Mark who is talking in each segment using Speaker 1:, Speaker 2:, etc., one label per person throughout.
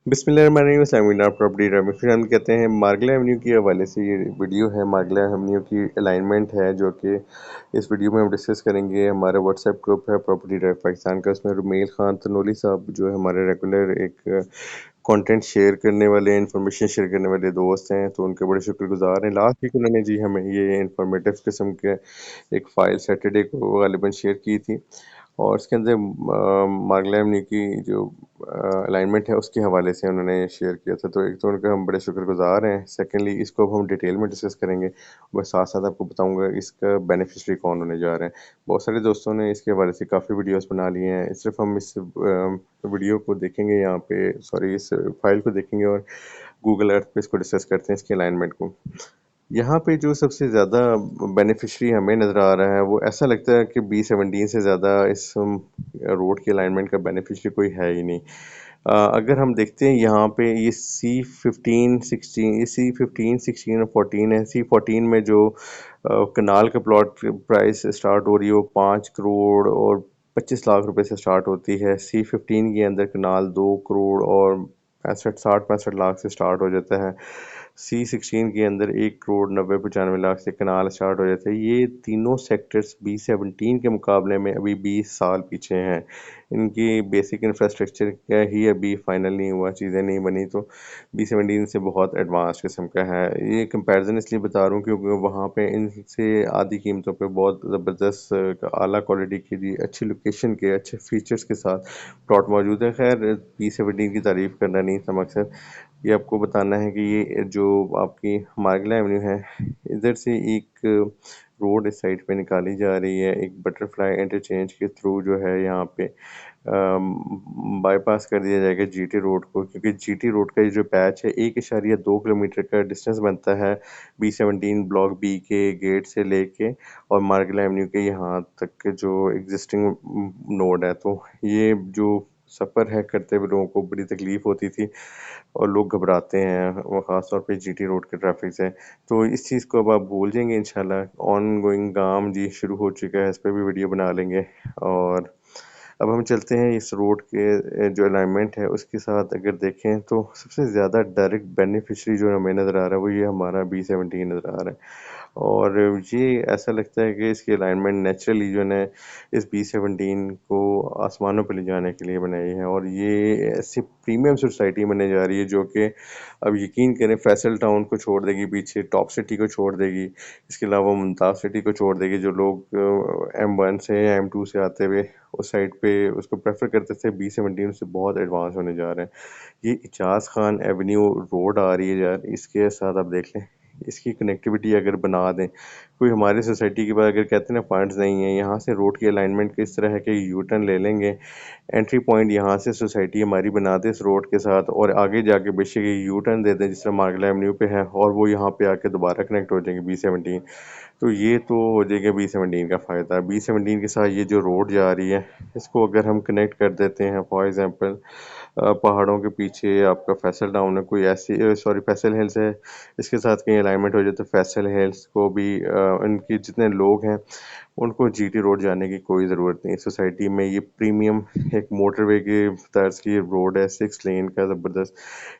Speaker 1: बिस्मिल्लाहिर्रहमानिर्रहीम प्रॉपर्टी रेमिफिशन कहते हैं मार्गला एवेन्यू के हवाले से ये वीडियो है। मार्गला एवेन्यू की अलाइनमेंट है जो कि इस वीडियो में हम डिस्कस करेंगे। हमारा व्हाट्सएप ग्रुप है प्रॉपर्टी ड्राइव पाकिस्तान का, उसमें रुमेल खान तनोली साहब जो है हमारे रेगुलर एक कंटेंट शेयर करने वाले, इंफॉर्मेशन शेयर करने वाले दोस्त हैं, तो उनके बड़े शुक्रगुजार हैं। लास्ट वीक उन्होंने जी हमें ये इंफॉर्मेटिव किस्म के एक फ़ाइल सैटरडे को गालिबन शेयर की थी और इसके अंदर मार्गला एवेन्यू की जो अलाइनमेंट है उसके हवाले से उन्होंने शेयर किया था। तो एक तो उनका हम बड़े शुक्रगुजार हैं। सेकेंडली इसको अब हम डिटेल में डिस्कस करेंगे, बस साथ साथ आपको बताऊंगा इसका बेनिफिशरी कौन होने जा रहे हैं। बहुत सारे दोस्तों ने इसके हवाले से काफ़ी वीडियोस बना लिए हैं। सिर्फ हम इस वीडियो को देखेंगे, यहाँ पे सॉरी इस फाइल को देखेंगे और गूगल अर्थ पे इसको डिस्कस करते हैं इसकी अलाइनमेंट को। यहाँ पे जो सबसे ज़्यादा बेनिफिशरी हमें नज़र आ रहा है वो ऐसा लगता है कि B17 से ज़्यादा इस रोड की अलाइनमेंट का बेनिफिशरी कोई है ही नहीं। अगर हम देखते हैं यहाँ पे ये C15 16, ये C15 16 और 14 है। C14 में जो कनाल का प्लॉट प्राइस स्टार्ट हो रही है वो 5 करोड़ और 25 लाख रुपए से स्टार्ट होती है। C15 के अंदर कनाल 2 करोड़ और 65 60 65 लाख से स्टार्ट हो जाता है। C16 के अंदर 1 करोड़ 90 95 लाख से कनाल स्टार्ट हो जाता है। ये तीनों सेक्टर्स B17 के मुकाबले में अभी 20 साल पीछे हैं। इनकी बेसिक इंफ्रास्ट्रक्चर क्या ही अभी फाइनल नहीं हुआ, चीज़ें नहीं बनी, तो B17 से बहुत एडवांस किस्म का है। ये कंपैरिजन इसलिए बता रहा हूँ क्योंकि वहाँ पे इनसे आधी कीमतों पे बहुत ज़बरदस्त आला क्वालिटी की जी अच्छी लोकेशन के अच्छे फीचर्स के साथ प्लॉट मौजूद है। खैर B17 की तारीफ़ करना नहीं था मकसद, ये आपको बताना है कि ये जो आपकी मार्गला एवेन्यू है, इधर से एक रोड इस साइड पे निकाली जा रही है एक बटरफ्लाई इंटरचेंज के थ्रू, जो है यहाँ पे बाईपास कर दिया जाएगा जीटी रोड को, क्योंकि जीटी रोड का ये जो पैच है 1.2 किलोमीटर का डिस्टेंस बनता है B17 ब्लॉक बी के गेट से लेके और मार्गला एवेन्यू के यहाँ तक के जो एग्जिस्टिंग नोड है। तो ये जो सफ़र है करते हुए लोगों को बड़ी तकलीफ होती थी और लोग घबराते हैं, वो ख़ास तौर पे जीटी रोड के ट्रैफिक से। तो इस चीज़ को अब आप भूल जाएंगे इंशाल्लाह। ऑन गोइंग काम जी शुरू हो चुका है, इस पर भी वीडियो बना लेंगे। और अब हम चलते हैं इस रोड के जो अलाइनमेंट है उसके साथ अगर देखें तो सबसे ज़्यादा डायरेक्ट बेनिफिशरी जो हमें नज़र आ रहा है वो ये हमारा B17 नज़र आ रहा है। और ये ऐसा लगता है कि इसकी अलाइनमेंट नेचुरली जो है इस B17 को आसमानों पर ले जाने के लिए बनाई है। और ये ऐसी प्रीमियम सोसाइटी बनने जा रही है जो कि अब यकीन करें फैसल टाउन को छोड़ देगी पीछे, टॉप सिटी को छोड़ देगी, इसके अलावा मुमताज़ सिटी को छोड़ देगी। जो लोग M1 से या M2 से आते हुए उस साइड पे उसको प्रेफर करते थे, B17 से बहुत एडवांस होने जा रहे हैं। ये इजाज़ खान एवेन्यू रोड आ रही है यार, इसके साथ आप देख लें, इसकी कनेक्टिविटी अगर बना दें। कोई हमारी सोसाइटी के बाद अगर कहते हैं ना फंड्स नहीं है, यहाँ से रोड की अलाइनमेंट किस तरह है कि यू टर्न ले लेंगे, एंट्री पॉइंट यहाँ से सोसाइटी हमारी बना दे इस रोड के साथ और आगे जाके बेशक ये यू टर्न दे दें जिस तरह मार्गला एवेन्यू पे है, और वो यहाँ पे आके दोबारा कनेक्ट हो जाएंगे B17। तो ये तो हो जाएगा B17 का फ़ायदा। B17 के साथ ये जो रोड जा रही है इसको अगर हम कनेक्ट कर देते हैं, फॉर एग्जांपल पहाड़ों के पीछे आपका फैसल टाउन है, कोई ऐसी सॉरी फैसल हिल्स है, इसके साथ कहीं अलाइनमेंट हो जाए तो फैसल हिल्स को भी इनके जितने लोग हैं उनको जीटी रोड जाने की कोई ज़रूरत नहीं। सोसाइटी में ये प्रीमियम एक मोटरवे के तर्ज की रोड है, 6 लेन का ज़बरदस्त,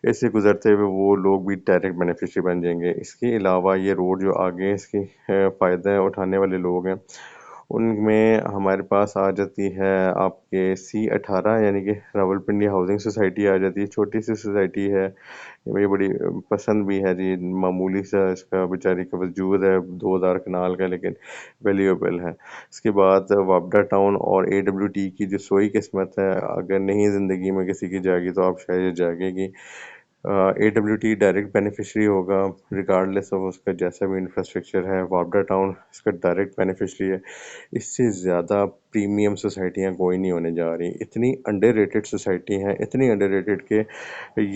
Speaker 1: इससे गुजरते हुए वो लोग भी डायरेक्ट बेनिफिशरी बन जाएंगे। इसके अलावा ये रोड जो आगे इसकी फ़ायदा उठाने वाले लोग हैं उनमें हमारे पास आ जाती है आपके C18, यानी कि रावलपिंडी हाउसिंग सोसाइटी आ जाती है। छोटी सी सोसाइटी है, मुझे बड़ी पसंद भी है जी। मामूली सा इसका बेचारी का वजूद है, 2000 कनाल का, लेकिन वैल्यूएबल है। इसके बाद वापडा टाउन और AWT की जो सोई किस्मत है, अगर नहीं ज़िंदगी में किसी की जागी तो आप शायद जागेगी। AWT डायरेक्ट बेनिफिशरी होगा रिगार्डलेस ऑफ उसका जैसा भी इंफ्रास्ट्रक्चर है। वापडा टाउन इसका डायरेक्ट बेनिफिशरी है। इससे ज़्यादा प्रीमियम सोसाइटियाँ कोई नहीं होने जा रही। इतनी अंडररेटेड सोसाइटी हैं, इतनी अंडररेटेड कि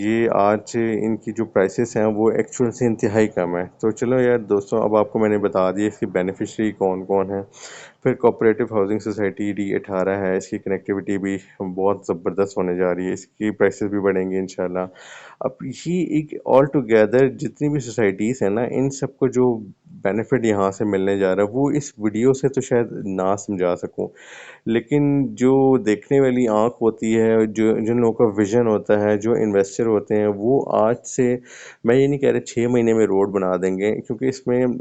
Speaker 1: ये आज इनकी जो प्राइसेस हैं वो एक्चुअल से इंतहाई कम है। तो चलो यार दोस्तों, अब आपको मैंने बता दिया इसकी बेनिफिशरी कौन कौन है। फिर कोऑपरेटिव हाउसिंग सोसाइटी D18 है, इसकी कनेक्टिविटी भी बहुत ज़बरदस्त होने जा रही है, इसकी प्राइसेस भी बढ़ेंगे इंशाल्लाह। अब ये एक ऑल टुगेदर जितनी भी सोसाइटीज़ हैं ना, इन सबको जो बेनिफिट यहाँ से मिलने जा रहा है वो इस वीडियो से तो शायद ना समझा सकूं, लेकिन जो देखने वाली आँख होती है, जो जिन लोगों का विज़न होता है, जो इन्वेस्टर होते हैं, वो आज से, मैं ये नहीं कह रहा 6 महीने में रोड बना देंगे, क्योंकि इसमें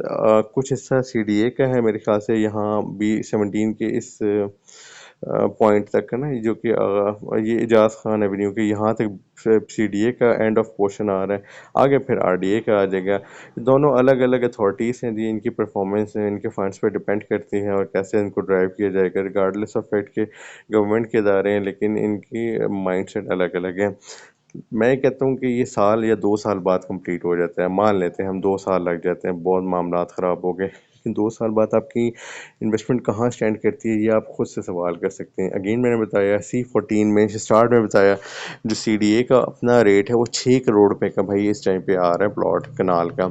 Speaker 1: कुछ हिस्सा CDA का है मेरे ख्याल से, यहाँ B17 के इस पॉइंट तक है ना, जो कि ये एजाज खान एवेन्यू के यहाँ तक CDA का एंड ऑफ पोर्शन आ रहा है, आगे फिर RDA का आ जाएगा। दोनों अलग अलग अथॉरिटीज़ हैं जी, इनकी परफॉर्मेंस इनके फंड्स पे डिपेंड करती है और कैसे इनको ड्राइव किया जाएगा, रिगार्डलेस ऑफ फैक्ट के गवर्नमेंट के इदारे हैं, लेकिन इनकी माइंडसेट अलग अलग है। मैं कहता हूँ कि ये साल या 2 साल बाद कंप्लीट हो जाता है, मान लेते हैं हम 2 साल लग जाते हैं, बहुत मामलात ख़राब हो गए, लेकिन 2 साल बाद आपकी इन्वेस्टमेंट कहाँ स्टैंड करती है, ये आप खुद से सवाल कर सकते हैं। अगेन मैंने बताया C14 में स्टार्ट में बताया, जो CDA का अपना रेट है वो 6 करोड़ रुपए का भाई इस टाइम पे आ रहा है प्लॉट कनाल का,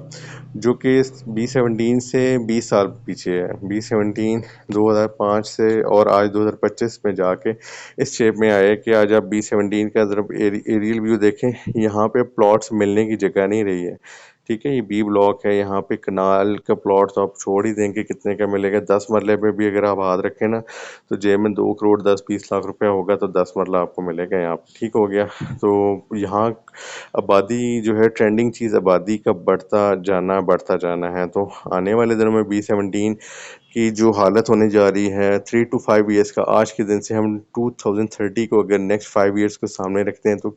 Speaker 1: जो कि B17 से 20 साल पीछे है। B17 2005 से और आज 2025 में जाके इस शेप में आया है कि आज आप B17 का ज़रा एरियल व्यू देखें, यहाँ पे प्लॉट्स मिलने की जगह नहीं रही है। ठीक है, ये B ब्लॉक है, यहाँ पे कनाल का प्लॉट तो आप छोड़ ही देंगे, कितने का मिलेगा, 10 मरले पे भी अगर आप हाथ रखें ना, तो जेब में 2 करोड़ 10-20 लाख रुपया होगा, तो 10 मरला आपको मिलेगा यहाँ पे। ठीक हो गया। तो यहाँ आबादी जो है, ट्रेंडिंग चीज़ आबादी का बढ़ता जाना है, तो आने वाले दिनों में B17 की जो हालत होने जा रही है 3 to 5 ईयर्स का, आज के दिन से हम 2030 को अगर नेक्स्ट 5 ईयर्स को सामने रखते हैं, तो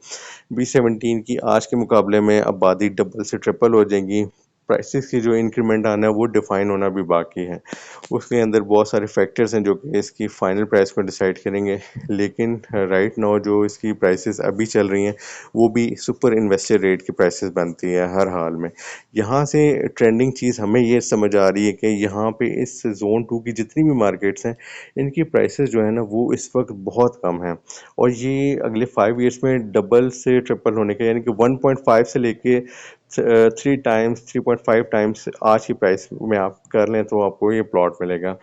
Speaker 1: B17 की आज के मुकाबले में आबादी डबल से ट्रिपल हो जाएगी। प्राइसेस की जो इंक्रीमेंट आना है वो डिफाइन होना भी बाकी है, उसके अंदर बहुत सारे फैक्टर्स हैं जो कि इसकी फाइनल प्राइस को डिसाइड करेंगे, लेकिन राइट नाउ जो इसकी प्राइसेस अभी चल रही हैं वो भी सुपर इन्वेस्टर रेट की प्राइसेस बनती है हर हाल में। यहाँ से ट्रेंडिंग चीज़ हमें ये समझ आ रही है कि यहाँ पे इस जोन 2 की जितनी भी मार्केट्स हैं, इनकी प्राइसेस जो है ना वो इस वक्त बहुत कम है, और ये अगले 5 ईयर्स में डबल से ट्रिपल होने के, यानी कि 1.5 से लेके 3 टाइम्स 3.5 टाइम्स आज की प्राइस में आप कर लें तो आपको ये प्लॉट मिलेगा।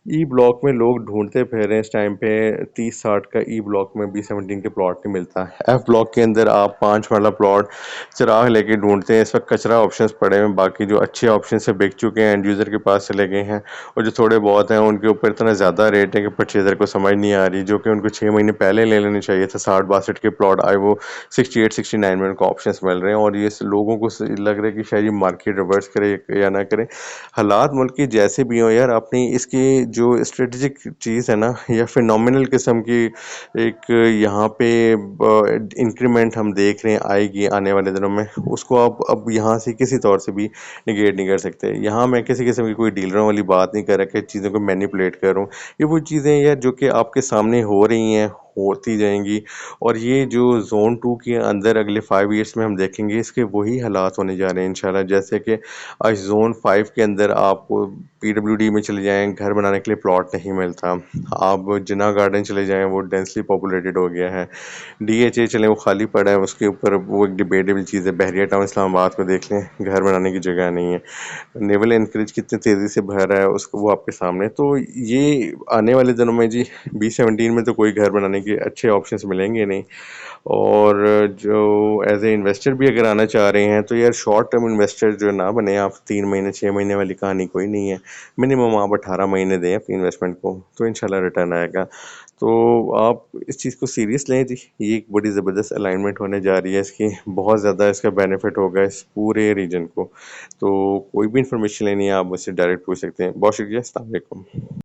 Speaker 1: ई ब्लॉक में लोग ढूंढते फिर रहे हैं इस टाइम पे, 30-60 का ई ब्लॉक में B17 के प्लॉट नहीं मिलता। F ब्लॉक के अंदर आप 5 वाला प्लॉट चिराग लेके ढूंढते हैं, इस वक्त कचरा ऑप्शंस पड़े हैं, बाकी जो अच्छे ऑप्शन से बिक चुके हैं एंड यूज़र के पास चले गए हैं, और जो थोड़े बहुत हैं उनके ऊपर इतना ज़्यादा रेट है कि परचेज़र को समझ नहीं आ रही, जो कि उनको 6 महीने पहले ले लेने चाहिए था। 60-62 के प्लॉट आए, वो 68-69 में उनको ऑप्शन मिल रहे हैं, और ये लोगों को लग रहा है कि शायद ये मार्केट रिवर्स करे या ना करे। हालात मुल्क के जैसे भी हों यार, अपनी इसकी जो स्ट्रेटजिक चीज़ है ना, या फिनोमिनल किस्म की एक यहाँ पे इंक्रीमेंट हम देख रहे हैं आएगी आने वाले दिनों में, उसको आप अब यहाँ से किसी तौर से भी निगेट नहीं कर सकते। यहाँ मैं किसी किस्म की कोई डीलरों वाली बात नहीं कर रहा कि चीज़ों को मैनिपुलेट कर रहा हूँ, ये वो चीज़ें यार जो कि आपके सामने हो रही हैं, होती जाएंगी, और ये जो जोन 2 के अंदर अगले 5 ईयर्स में हम देखेंगे इसके वही हालात होने जा रहे हैं इंशाल्लाह। जैसे कि आज जोन 5 के अंदर आपको PWD में चले जाएं, घर बनाने के लिए प्लॉट नहीं मिलता, आप जिन्ना गार्डन चले जाएं वो डेंसली पॉपुलेटेड हो गया है, DHA चलें वो खाली पड़ा है, उसके ऊपर वो एक डिबेटेबल चीज़ है, बहरिया टाउन इस्लामाबाद में देख लें, घर बनाने की जगह नहीं है, नेवल एनकरेज कितनी तेज़ी से भर रहा है उसको, वो आपके सामने। तो ये आने वाले दिनों में जी B17 में तो कोई घर बनाने के अच्छे ऑप्शंस मिलेंगे नहीं, और जो एज ए इन्वेस्टर भी अगर आना चाह रहे हैं, तो यार शॉर्ट टर्म इन्वेस्टर जो ना बने आप, 3 महीने 6 महीने वाली कहानी कोई नहीं है, मिनिमम आप 18 महीने दें अपनी इन्वेस्टमेंट को, तो इंशाल्लाह रिटर्न आएगा। तो आप इस चीज़ को सीरियस लें जी, ये एक बड़ी ज़बरदस्त अलाइनमेंट होने जा रही है इसकी, बहुत ज़्यादा इसका बेनिफिट होगा इस पूरे रीजन को। तो कोई भी इंफॉर्मेशन लेनी है आप मुझसे डायरेक्ट पूछ सकते हैं। बहुत शुक्रिया, अस्सलाम वालेकुम।